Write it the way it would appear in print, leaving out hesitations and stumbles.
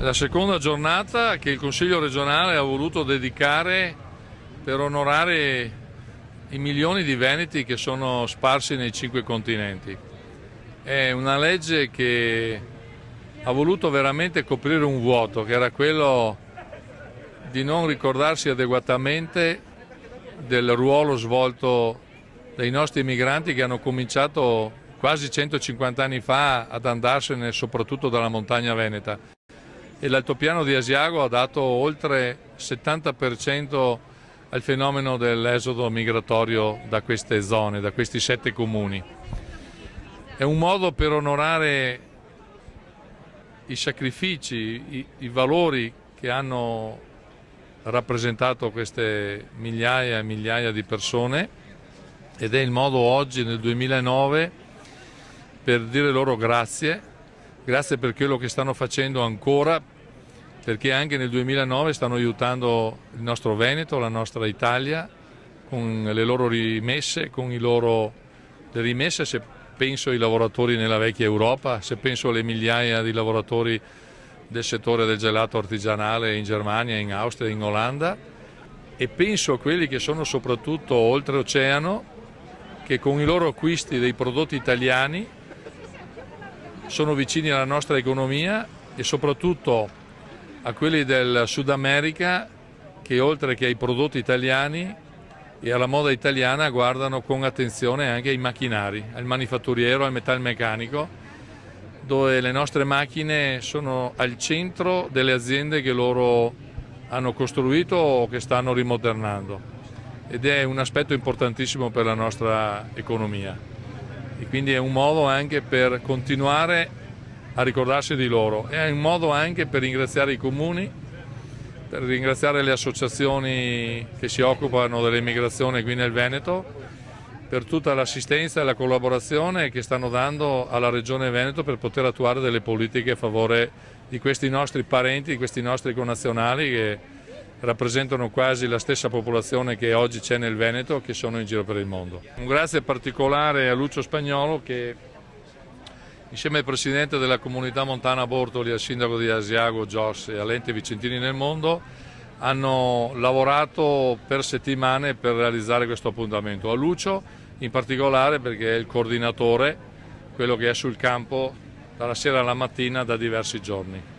La seconda giornata che il Consiglio regionale ha voluto dedicare per onorare i milioni di veneti che sono sparsi nei 5 continenti. È una legge che ha voluto veramente coprire un vuoto, che era quello di non ricordarsi adeguatamente del ruolo svolto dai nostri migranti che hanno cominciato quasi 150 anni fa ad andarsene soprattutto dalla montagna veneta. E l'altopiano di Asiago ha dato oltre 70% al fenomeno dell'esodo migratorio da queste zone, da questi 7 comuni. È un modo per onorare i sacrifici, i valori che hanno rappresentato queste migliaia e migliaia di persone, ed è il modo oggi nel 2009 per dire loro grazie per quello che stanno facendo ancora, perché anche nel 2009 stanno aiutando il nostro Veneto, la nostra Italia, con le loro rimesse, le rimesse, se penso ai lavoratori nella vecchia Europa, se penso alle migliaia di lavoratori del settore del gelato artigianale in Germania, in Austria, in Olanda, e penso a quelli che sono soprattutto oltreoceano, che con i loro acquisti dei prodotti italiani sono vicini alla nostra economia, e soprattutto a quelli del Sud America che oltre che ai prodotti italiani e alla moda italiana guardano con attenzione anche ai macchinari, al manifatturiero, al metalmeccanico, dove le nostre macchine sono al centro delle aziende che loro hanno costruito o che stanno rimodernando, ed è un aspetto importantissimo per la nostra economia, e quindi è un modo anche per continuare a ricordarsi di loro, è un modo anche per ringraziare i comuni, per ringraziare le associazioni che si occupano dell'immigrazione qui nel Veneto, per tutta l'assistenza e la collaborazione che stanno dando alla Regione Veneto per poter attuare delle politiche a favore di questi nostri parenti, di questi nostri connazionali che rappresentano quasi la stessa popolazione che oggi c'è nel Veneto, che sono in giro per il mondo. Un grazie particolare a Lucio Spagnolo, che insieme al presidente della comunità montana Bortoli, al sindaco di Asiago Gios e all'ente Vicentini nel Mondo hanno lavorato per settimane per realizzare questo appuntamento. A Lucio in particolare perché è il coordinatore, quello che è sul campo dalla sera alla mattina da diversi giorni.